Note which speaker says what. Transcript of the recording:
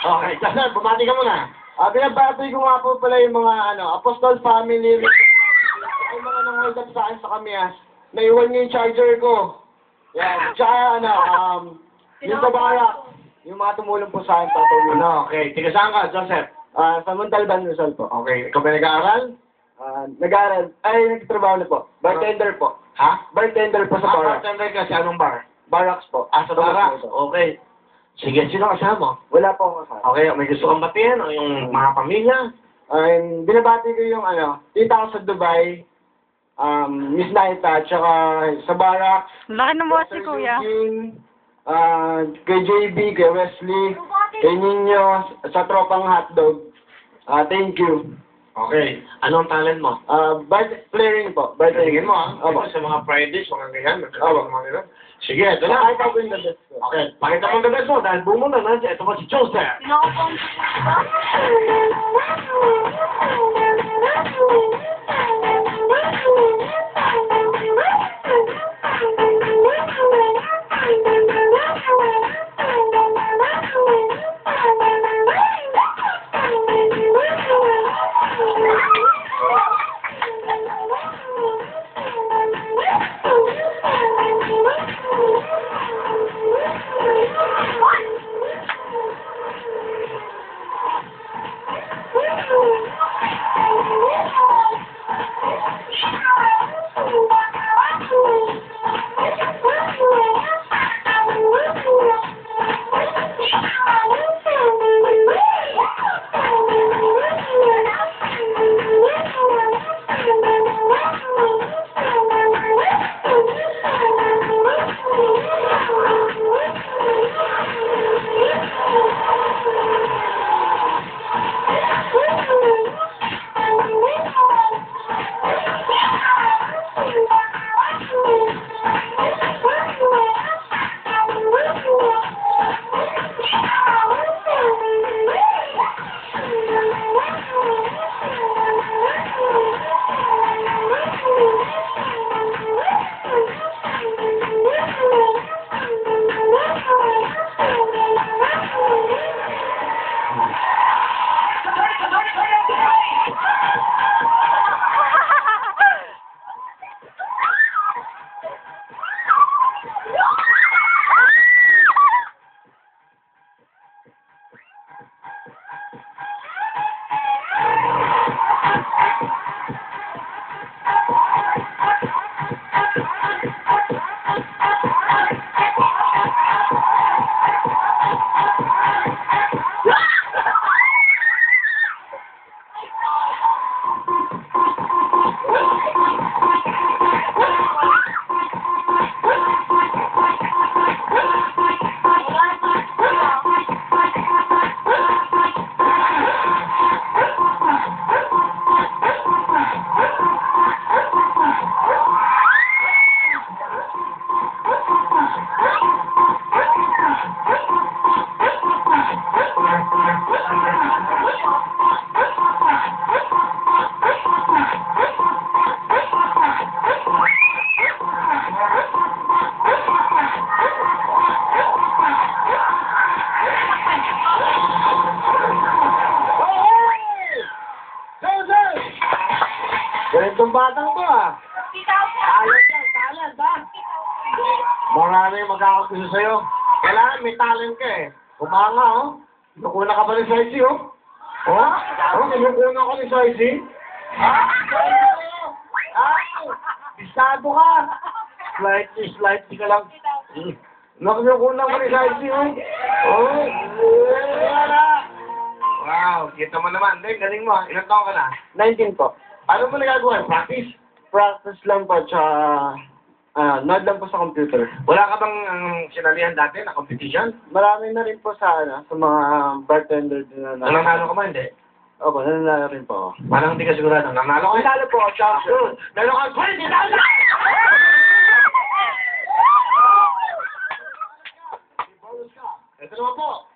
Speaker 1: Okay, Joseph, bumati ka muna.
Speaker 2: Binabati ko nga po pala yung mga Apostol family. Ay mga nang-hold up sa akin sa Kamias. Naiwan niyo yung charger ko. Yan. Tsaka yung tabara. Yung mga tumulong po sa akin, patuloy.
Speaker 1: Okay, tiga saan ka, Joseph?
Speaker 2: Sa Montalban, Rizal po.
Speaker 1: Okay, ikaw ba nag-aaral?
Speaker 2: Nag-aaral. Nagtatrabaho na po. Bartender po.
Speaker 1: Ha?
Speaker 2: Bartender po sa Barracks.
Speaker 1: Bartender ka sa anong bar?
Speaker 2: Barracks po.
Speaker 1: Sa Barracks. Okay. Sige, sino kasama mo?
Speaker 2: Wala po akong kasama.
Speaker 1: Okay, may gusto kang batiin o yung mga pamilya?
Speaker 2: Binabati ko yung tita ko sa Dubai, Miss Naita, tsaka sa Barracks.
Speaker 3: Laki ng boss si Kuya.
Speaker 2: Eugene, kay JB, kay Wesley, kay Nino, sa tropang hotdog. Thank you.
Speaker 1: Okay. Anong talent mo?
Speaker 2: Flaring po.
Speaker 1: Tingin mo, ha?
Speaker 2: Opo.
Speaker 1: Sa mga Fridays, mga ganyan.
Speaker 2: Opo.
Speaker 1: Mga ganyan. Sige, ito na.
Speaker 2: Kahit ako yung the best ko.
Speaker 1: Okay, pakita mo ang the best mo dahil bumo na nandiyan. Ito po si Joseph.
Speaker 2: Ganitong batang to Talent Marami yung magkakagusto sa'yo. Kailangan may talent ka Kumanga Kinukuna ka pa ni Saisi Kinukuna ka ni Saisi? Bisado ka! Slightly ka lang. Kinukuna ka ni Saisi
Speaker 1: Wow, kita mo naman. Dahil galing mo. Ilang taon ka na?
Speaker 2: 19 po.
Speaker 1: Ano mo nagagawa? Practice?
Speaker 2: Practice lang po, tsaka nod lang po sa computer.
Speaker 1: Wala ka bang sinalihan dati na competition?
Speaker 2: Marami na rin po sa mga bartender din na
Speaker 1: Nanalo ka ba? Hindi.
Speaker 2: Opo, nanalo rin po ako.
Speaker 1: Parang hindi ka sigurado. Nanalo ka?
Speaker 2: Nanalo po ako, champion.
Speaker 1: Meron ka 20,000! Ito naman po.